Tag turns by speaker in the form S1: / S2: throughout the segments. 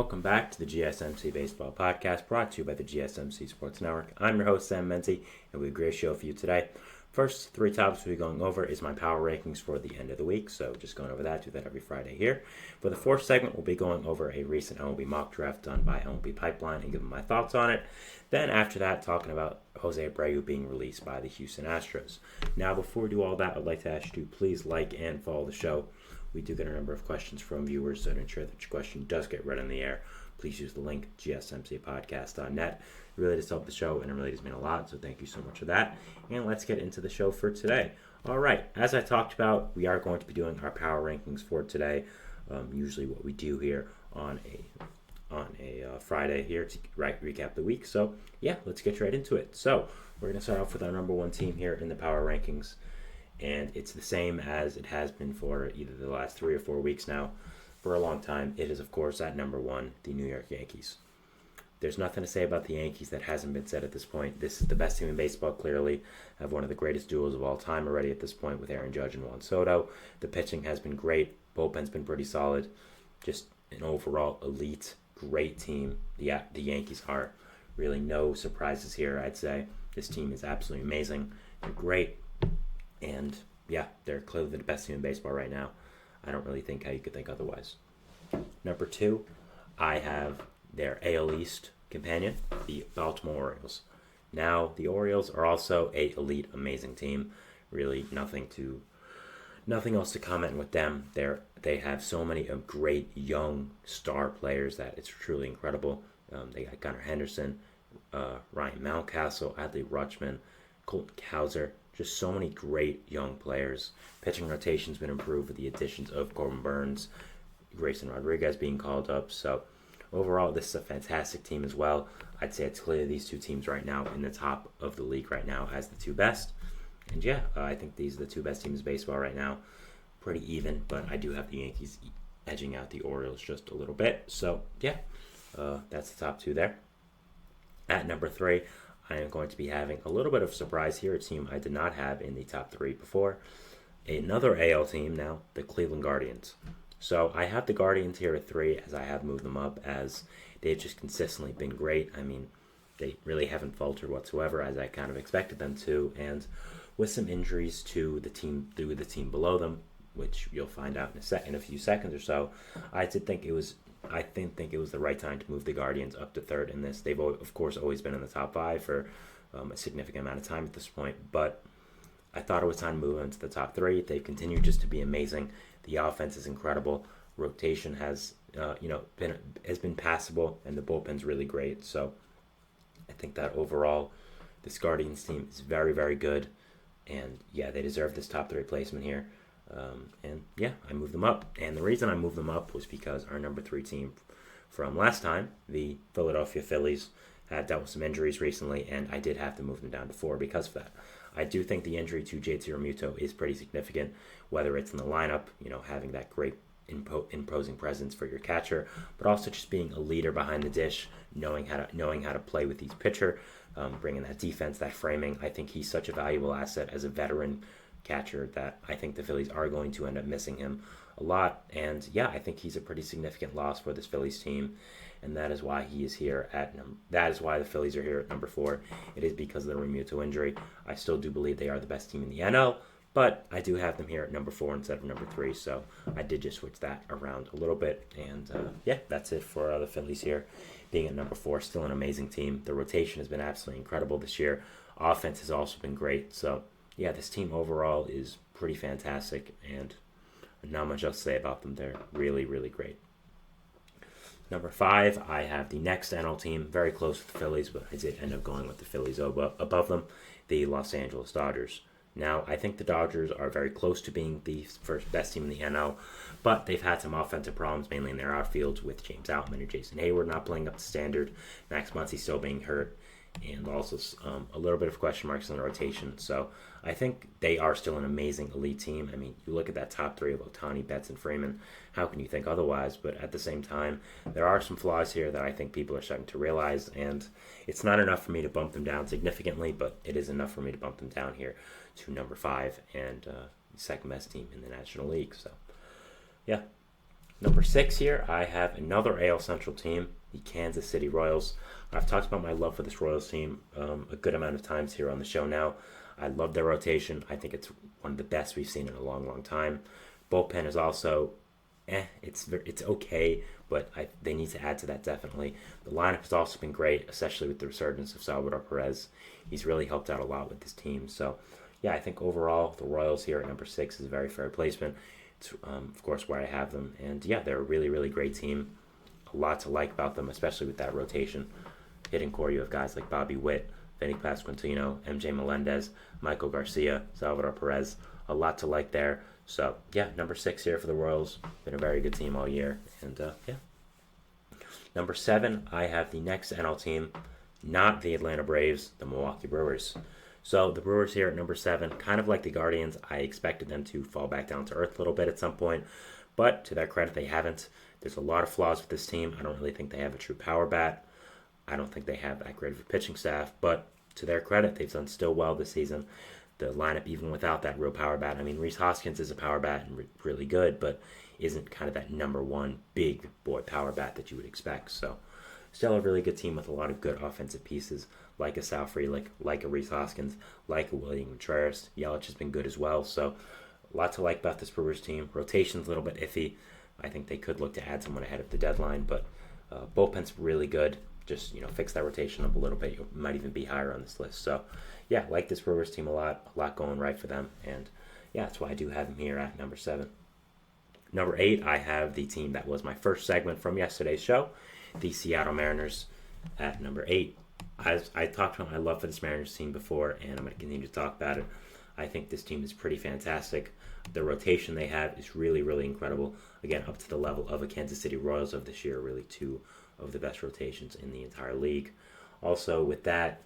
S1: welcome back to the GSMC Baseball Podcast, brought to you by the GSMC Sports Network. I'm your host, Sam Menti, and we have a great show for you today. First, three topics we'll be going over is my power rankings for the end of the week, so just going over that, do that every Friday here. For the fourth segment, we'll be going over a recent MLB mock draft done by MLB Pipeline and giving my thoughts on it. Then after that, talking about Jose Abreu being released by the Houston Astros. Now, before we do all that, I'd like to ask you to please like and follow the show. We do get a number of questions from viewers, so to ensure that your question does get read on the air, please use the link gsmcspodcast.net. It really does help the show, and it really does mean a lot, so thank you so much for that. And let's get into the show for today. All right, as I talked about, we are going to be doing our power rankings for today. Usually what we do here on a Friday here to recap the week. So, yeah, let's get right into it. So, we're going to start off with our number one team here in the power rankings. And it's the same as it has been for either the last 3 or 4 weeks now. For a long time, it is, of course, at number one, the New York Yankees. There's nothing to say about the Yankees that hasn't been said at this point. This is the best team in baseball, clearly. Have one of the greatest duos of all time already at this point with Aaron Judge and Juan Soto. The pitching has been great. Bullpen's been pretty solid. Just an overall elite, great team. The Yankees are really no surprises here, I'd say. This team is absolutely amazing. They're great. And, yeah, they're clearly the best team in baseball right now. I don't really think how you could think otherwise. Number two, I have their AL East companion, the Baltimore Orioles. Now, the Orioles are also an elite, amazing team. Really nothing else to comment with them. They have so many great young star players that it's truly incredible. They got Gunnar Henderson, Ryan Mountcastle, Adley Rutschman, Colton Cowser. Just so many great young players. Pitching rotation's been improved with the additions of Corbin Burns, Grayson Rodriguez being called up. So overall, this is a fantastic team as well. I'd say it's clear these two teams right now in the top of the league right now as the two best. And yeah, I think these are the two best teams in baseball right now. Pretty even, but I do have the Yankees edging out the Orioles just a little bit. So yeah, that's the top two there. At number three, I am going to be having a little bit of surprise here, a team I did not have in the top three before. Another AL team now, the Cleveland Guardians. So I have the Guardians here at 3 as I have moved them up as they've just consistently been great. I mean, they really haven't faltered whatsoever as I kind of expected them to. And with some injuries to the team below them, which you'll find out in a few seconds or so, I didn't think it was the right time to move the Guardians up to 3rd in this. They've, of course, always been in the top 5 for a significant amount of time at this point, but I thought it was time to move them to the top 3. They've continued just to be amazing. The offense is incredible. Rotation has been passable, and the bullpen's really great. So I think that overall, this Guardians team is very, very good, and yeah, they deserve this top 3 placement here. And yeah, I moved them up. And the reason I moved them up was because our number 3 team from last time, the Philadelphia Phillies, had dealt with some injuries recently, and I did have to move them down to 4 because of that. I do think the injury to JT Realmuto is pretty significant, whether it's in the lineup, having that great imposing presence for your catcher, but also just being a leader behind the dish, knowing how to play with each pitcher, bringing that defense, that framing. I think he's such a valuable asset as a veteran catcher that I think the Phillies are going to end up missing him a lot. And yeah, I think he's a pretty significant loss for this Phillies team, and that is why he is here that is why the Phillies are here at number 4. It is because of the Realmuto injury. I still do believe they are the best team in the NL, but I do have them here at number 4 instead of number 3, so I did just switch that around a little bit. And yeah, that's it for the Phillies here being at number 4. Still an amazing team. The rotation has been absolutely incredible this year. Offense has also been great. So yeah, this team overall is pretty fantastic, and not much else to say about them. They're really, really great. Number 5, I have the next NL team, very close with the Phillies, but I did end up going with the Phillies above them, the Los Angeles Dodgers. Now, I think the Dodgers are very close to being the first best team in the NL, but they've had some offensive problems, mainly in their outfield, with James Outman and Jason Hayward not playing up to standard, Max Muncy still being hurt, and also a little bit of question marks on the rotation. So I think they are still an amazing elite team. I mean, you look at that top 3 of Ohtani, Betts, and Freeman. How can you think otherwise? But at the same time, there are some flaws here that I think people are starting to realize, and it's not enough for me to bump them down significantly, but it is enough for me to bump them down here to number 5 and the second best team in the National League. So, yeah. Number 6 here, I have another AL Central team, the Kansas City Royals. I've talked about my love for this Royals team a good amount of times here on the show now. I love their rotation. I think it's one of the best we've seen in a long, long time. Bullpen is also, it's okay, but they need to add to that definitely. The lineup has also been great, especially with the resurgence of Salvador Perez. He's really helped out a lot with this team. So, yeah, I think overall the Royals here at number 6 is a very fair placement. It's, of course, where I have them. And, yeah, they're a really, really great team. A lot to like about them, especially with that rotation. Hitting core, you have guys like Bobby Witt, Vinny Pasquantino, MJ Melendez, Michael Garcia, Salvador Perez. A lot to like there. So, yeah, number 6 here for the Royals. Been a very good team all year. And, yeah. Number 7, I have the next NL team, not the Atlanta Braves, the Milwaukee Brewers. So the Brewers here at number 7, kind of like the Guardians, I expected them to fall back down to earth a little bit at some point. But to their credit, they haven't. There's a lot of flaws with this team. I don't really think they have a true power bat. I don't think they have that great of a pitching staff. But to their credit, they've done still well this season. The lineup, even without that real power bat. I mean, Rhys Hoskins is a power bat and really good, but isn't kind of that number one big boy power bat that you would expect. So still a really good team with a lot of good offensive pieces, like a Sal Frelick, like a Rhys Hoskins, like a William Contreras. Yelich has been good as well. So a lot to like about this Brewers team. Rotation's a little bit iffy. I think they could look to add someone ahead of the deadline, but bullpen's really good. Just, fix that rotation up a little bit. You might even be higher on this list. So, yeah, like this Brewers team a lot going right for them. And, yeah, that's why I do have them here at number 7. Number 8, I have the team that was my first segment from yesterday's show, the Seattle Mariners at number 8. As I talked about my love for this Mariners team before, and I'm going to continue to talk about it. I think this team is pretty fantastic. The rotation they have is really, really incredible. Again, up to the level of a Kansas City Royals of this year, really two of the best rotations in the entire league. Also, with that,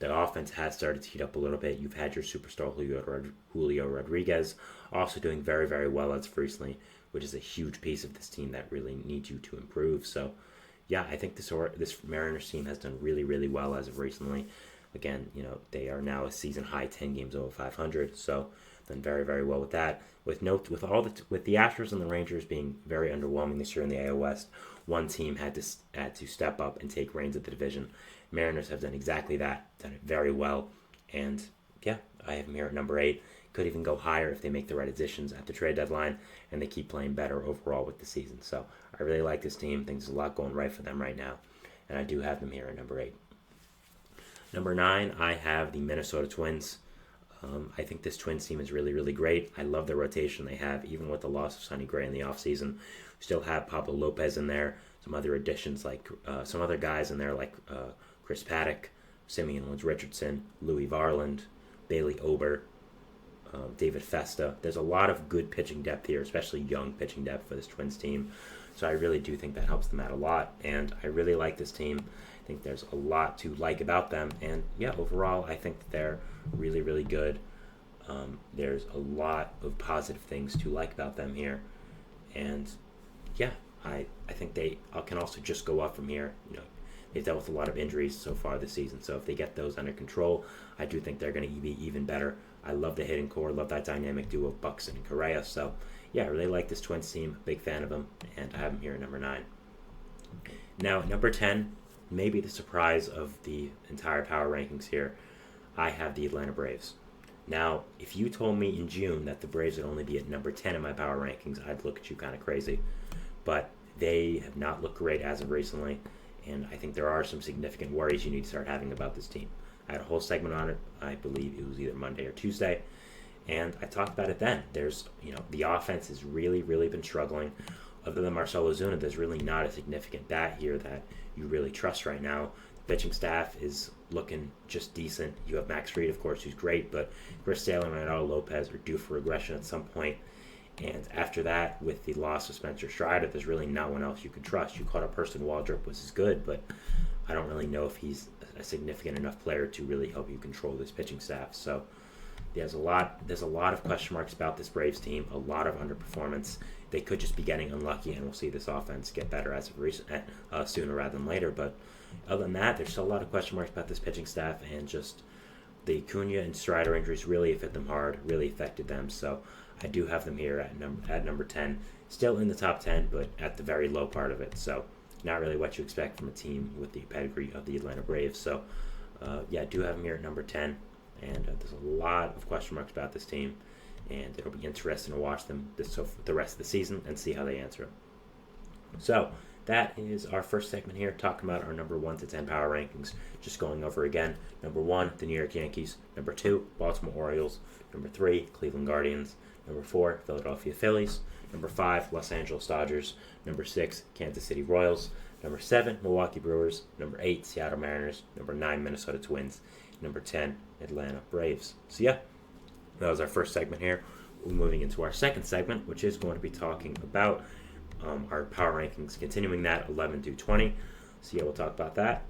S1: the offense has started to heat up a little bit. You've had your superstar Julio Rodriguez also doing very, very well as of recently, which is a huge piece of this team that really needs you to improve. So, yeah, I think this Mariners team has done really, really well as of recently. Again, they are now a season high 10 games over 500, so done very, very well with that. With the Astros and the Rangers being very underwhelming this year in the AL West, one team had to step up and take reins of the division. Mariners have done exactly that, done it very well, and yeah, I have them here at number 8. Could even go higher if they make the right additions at the trade deadline, and they keep playing better overall with the season. So I really like this team. Think there's a lot going right for them right now, and I do have them here at number 8. Number 9, I have the Minnesota Twins. I think this Twins team is really, really great. I love the rotation they have, even with the loss of Sonny Gray in the offseason. Still have Pablo Lopez in there, some other additions like some other guys in there like Chris Paddock, Simeon Woods-Richardson, Louis Varland, Bailey Ober, David Festa. There's a lot of good pitching depth here, especially young pitching depth for this Twins team. So I really do think that helps them out a lot, and I really like this team. I think there's a lot to like about them, and yeah, overall, I think that they're really, really good. There's a lot of positive things to like about them here, and yeah, I think they can also just go up from here. They've dealt with a lot of injuries so far this season, so if they get those under control, I do think they're going to be even better. I love the hitting core, love that dynamic duo of Buxton and Correa, so yeah, I really like this Twins team, big fan of them, and I have them here at number 9. Now, number 10, maybe the surprise of the entire power rankings here, I have the Atlanta Braves. Now, if you told me in June that the Braves would only be at number 10 in my power rankings, I'd look at you kind of crazy. But they have not looked great as of recently, and I think there are some significant worries you need to start having about this team. I had a whole segment on it. I believe it was either Monday or Tuesday, and I talked about it then. There's, the offense has really, really been struggling. Other than Marcell Ozuna, there's really not a significant bat here that you really trust right now. The pitching staff is looking just decent. You have Max Fried, of course, who's great, but Chris Sale and Reynaldo Lopez are due for regression at some point. And after that, with the loss of Spencer Strider, there's really no one else you can trust. You caught up Preston Waldrop, which is good, but I don't really know if he's a significant enough player to really help you control this pitching staff. So there's a lot of question marks about this Braves team, a lot of underperformance. They could just be getting unlucky, and we'll see this offense get better as of sooner rather than later. But other than that, there's still a lot of question marks about this pitching staff, and just the Acuna and Strider injuries really hit them hard, really affected them. So I do have them here at number 10. still in the top 10, but at the very low part of it. So not really what you expect from a team with the pedigree of the Atlanta Braves. So I do have them here at number 10, and there's a lot of question marks about this team, and it'll be interesting to watch them the rest of the season and see how they answer them. So that is our first segment here, talking about our number 1 to 10 power rankings. Just going over again. Number 1, the New York Yankees. Number 2, Baltimore Orioles. Number 3, Cleveland Guardians. Number 4, Philadelphia Phillies. Number 5, Los Angeles Dodgers. Number 6, Kansas City Royals. Number 7, Milwaukee Brewers. Number 8, Seattle Mariners. Number 9, Minnesota Twins. Number 10, Atlanta Braves. So that was our first segment here. We're moving into our second segment, which is going to be talking about our power rankings, continuing that 11 to 20. So we'll talk about that.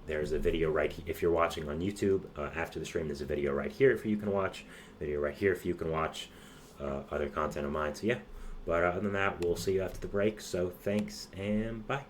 S1: There's a video right here. If you're watching on YouTube, after the stream, there's a video right here if you can watch. Video right here if you can watch other content of mine. So but other than that, we'll see you after the break. So thanks and bye.